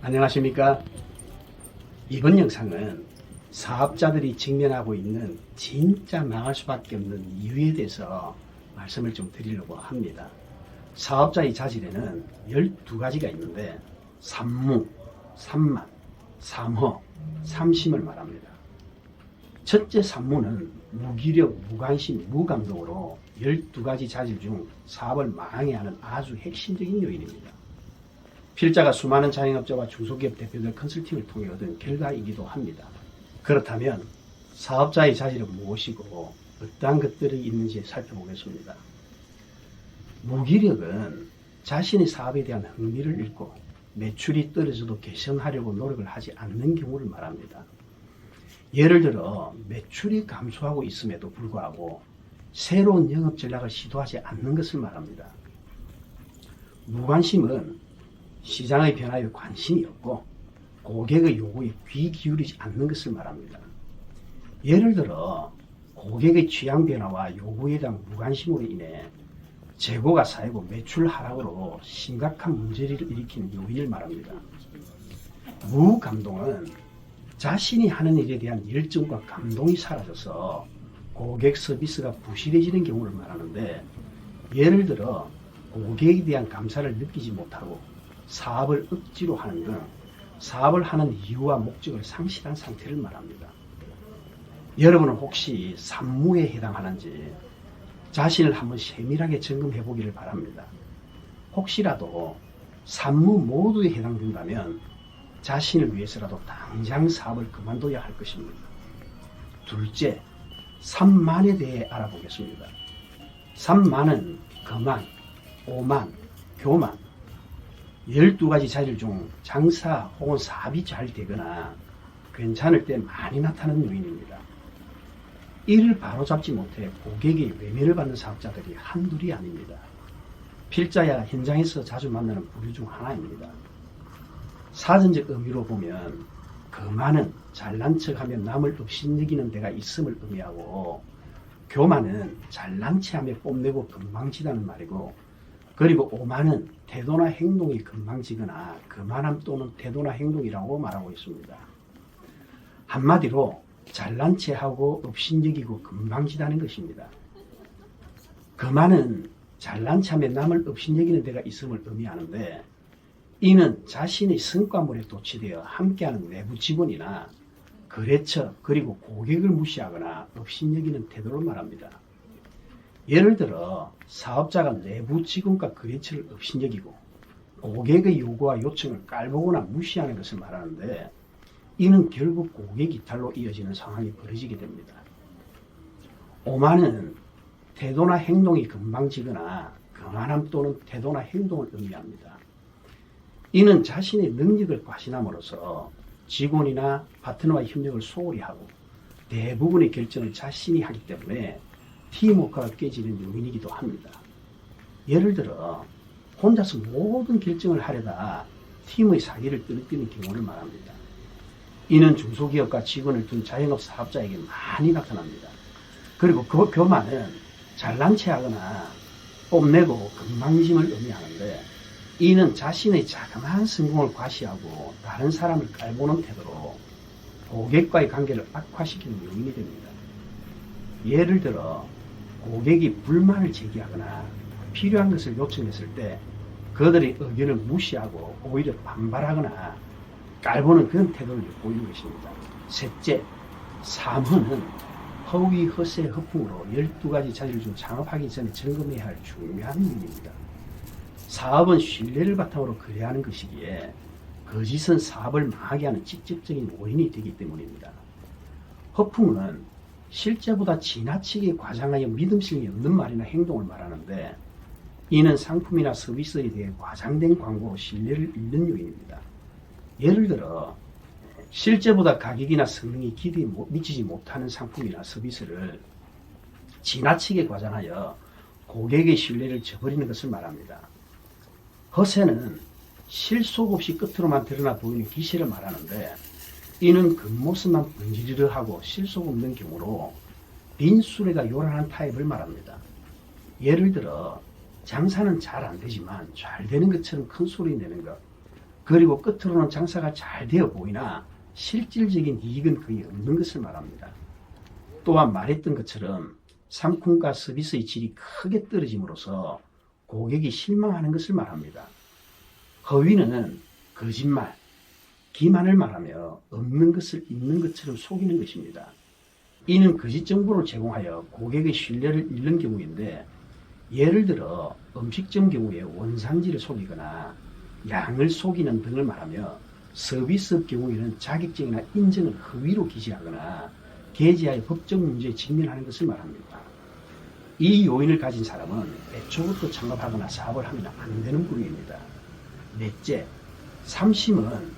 안녕하십니까. 이번 영상은 사업자들이 직면하고 있는 진짜 망할 수밖에 없는 이유에 대해서 말씀을 좀 드리려고 합니다. 사업자의 자질에는 12가지가 있는데 삼무, 삼만, 삼허, 삼심을 말합니다. 첫째 삼무는 무기력, 무관심, 무감동으로 12가지 자질 중 사업을 망하게 하는 아주 핵심적인 요인입니다. 필자가 수많은 자영업자와 중소기업 대표들 컨설팅을 통해 얻은 결과이기도 합니다. 그렇다면 사업자의 자질은 무엇이고 어떠한 것들이 있는지 살펴보겠습니다. 무기력은 자신의 사업에 대한 흥미를 잃고 매출이 떨어져도 개선하려고 노력을 하지 않는 경우를 말합니다. 예를 들어 매출이 감소하고 있음에도 불구하고 새로운 영업 전략을 시도하지 않는 것을 말합니다. 무관심은 시장의 변화에 관심이 없고 고객의 요구에 귀 기울이지 않는 것을 말합니다. 예를 들어 고객의 취향 변화와 요구에 대한 무관심으로 인해 재고가 쌓이고 매출 하락으로 심각한 문제를 일으키는 요인을 말합니다. 무감동은 자신이 하는 일에 대한 열정과 감동이 사라져서 고객 서비스가 부실해지는 경우를 말하는데, 예를 들어 고객에 대한 감사를 느끼지 못하고 사업을 억지로 하는 등 사업을 하는 이유와 목적을 상실한 상태를 말합니다. 여러분은 혹시 삼무에 해당하는지 자신을 한번 세밀하게 점검해 보기를 바랍니다. 혹시라도 삼무 모두에 해당된다면 자신을 위해서라도 당장 사업을 그만둬야 할 것입니다. 둘째, 삼만에 대해 알아보겠습니다. 삼만은 거만, 오만, 교만, 12가지 자질 중 장사 혹은 사업이 잘 되거나 괜찮을 때 많이 나타나는 요인입니다. 이를 바로잡지 못해 고객의 외면을 받는 사업자들이 한둘이 아닙니다. 필자야 현장에서 자주 만나는 부류 중 하나입니다. 사전적 의미로 보면 거만은 잘난 척하면 남을 업신여기는 데가 있음을 의미하고, 교만은 잘난 체하며 뽐내고 건방지다는 말이고, 그리고 오만은 태도나 행동이 건방지거나 거만함 또는 태도나 행동이라고 말하고 있습니다. 한마디로 잘난 체하고 업신여기고 건방지다는 것입니다. 거만은 잘난 체하며 남을 업신여기는 데가 있음을 의미하는데, 이는 자신의 성과물에 도취되어 함께하는 내부 직원이나 거래처 그리고 고객을 무시하거나 업신여기는 태도를 말합니다. 예를 들어 사업자가 내부 직원과 거래처를 업신여기고 고객의 요구와 요청을 깔보거나 무시하는 것을 말하는데, 이는 결국 고객 이탈로 이어지는 상황이 벌어지게 됩니다. 오만은 태도나 행동이 건방지거나 거만함 또는 태도나 행동을 의미합니다. 이는 자신의 능력을 과신함으로써 직원이나 파트너와의 협력을 소홀히 하고 대부분의 결정을 자신이 하기 때문에 팀워크가 깨지는 요인이기도 합니다. 예를 들어 혼자서 모든 결정을 하려다 팀의 사기를 떨어뜨리는 경우를 말합니다. 이는 중소기업과 직원을 둔 자영업 사업자에게 많이 나타납니다. 그리고 그 교만은 잘난 체하거나 뽐내고 건방짐을 의미하는데, 이는 자신의 자그마한 성공을 과시하고 다른 사람을 깔보는 태도로 고객과의 관계를 악화시키는 요인이 됩니다. 예를 들어 고객이 불만을 제기하거나 필요한 것을 요청했을 때 그들의 의견을 무시하고 오히려 반발하거나 깔보는 그런 태도를 보이는 것입니다. 셋째, 삼허는 허위, 허세, 허풍으로 12가지 자질 중 창업하기 전에 점검해야 할 중요한 일입니다. 사업은 신뢰를 바탕으로 거래하는 것이기에 거짓은 사업을 망하게 하는 직접적인 원인이 되기 때문입니다. 허풍은 실제보다 지나치게 과장하여 믿음성이 없는 말이나 행동을 말하는데, 이는 상품이나 서비스에 대해 과장된 광고로 신뢰를 잃는 요인입니다. 예를 들어 실제보다 가격이나 성능이 기대에 미치지 못하는 상품이나 서비스를 지나치게 과장하여 고객의 신뢰를 저버리는 것을 말합니다. 허세는 실속 없이 끝으로만 드러나 보이는 기세를 말하는데, 이는 겉모습만 번지르르 하고 실속 없는 경우로 빈수레가 요란한 타입을 말합니다. 예를 들어 장사는 잘 안 되지만 잘 되는 것처럼 큰 소리 내는 것, 그리고 끝으로는 장사가 잘 되어 보이나 실질적인 이익은 거의 없는 것을 말합니다. 또한 말했던 것처럼 상품과 서비스의 질이 크게 떨어짐으로써 고객이 실망하는 것을 말합니다. 허위는 거짓말, 기만을 말하며 없는 것을 있는 것처럼 속이는 것입니다. 이는 거짓 정보를 제공하여 고객의 신뢰를 잃는 경우인데, 예를 들어 음식점 경우에 원산지를 속이거나 양을 속이는 등을 말하며, 서비스업 경우에는 자격증이나 인증을 허위로 기재하거나 게재하여 법적 문제에 직면하는 것을 말합니다. 이 요인을 가진 사람은 애초부터 창업하거나 사업을 하면 안 되는 부류입니다. 넷째, 삼심은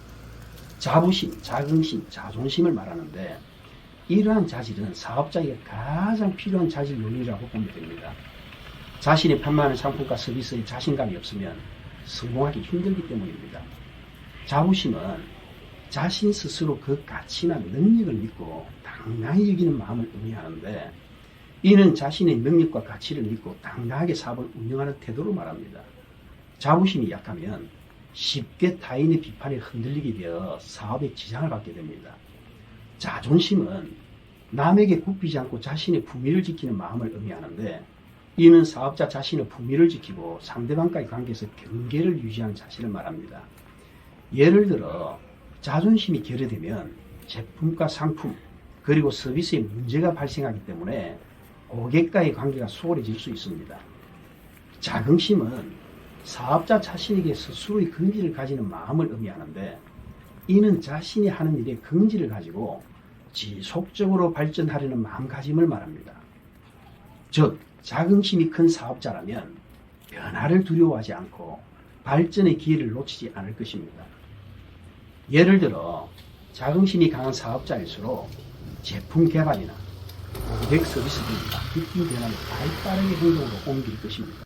자부심, 자긍심, 자존심을 말하는데, 이러한 자질은 사업자에게 가장 필요한 자질 요인이라고 보면 됩니다. 자신이 판매하는 상품과 서비스에 자신감이 없으면 성공하기 힘들기 때문입니다. 자부심은 자신 스스로 그 가치나 능력을 믿고 당당히 여기는 마음을 의미하는데, 이는 자신의 능력과 가치를 믿고 당당하게 사업을 운영하는 태도로 말합니다. 자부심이 약하면 쉽게 타인의 비판에 흔들리게 되어 사업에 지장을 받게 됩니다. 자존심은 남에게 굽히지 않고 자신의 품위를 지키는 마음을 의미하는데, 이는 사업자 자신의 품위를 지키고 상대방과의 관계에서 경계를 유지하는 자세를 말합니다. 예를 들어 자존심이 결여되면 제품과 상품 그리고 서비스에 문제가 발생하기 때문에 고객과의 관계가 소홀해질 수 있습니다. 자긍심은 사업자 자신에게 스스로의 긍지를 가지는 마음을 의미하는데, 이는 자신이 하는 일에 긍지를 가지고 지속적으로 발전하려는 마음가짐을 말합니다. 즉, 자긍심이 큰 사업자라면 변화를 두려워하지 않고 발전의 기회를 놓치지 않을 것입니다. 예를 들어 자긍심이 강한 사업자일수록 제품 개발이나 고객 서비스 등이 바뀐 변화를 발빠르게 행동으로 옮길 것입니다.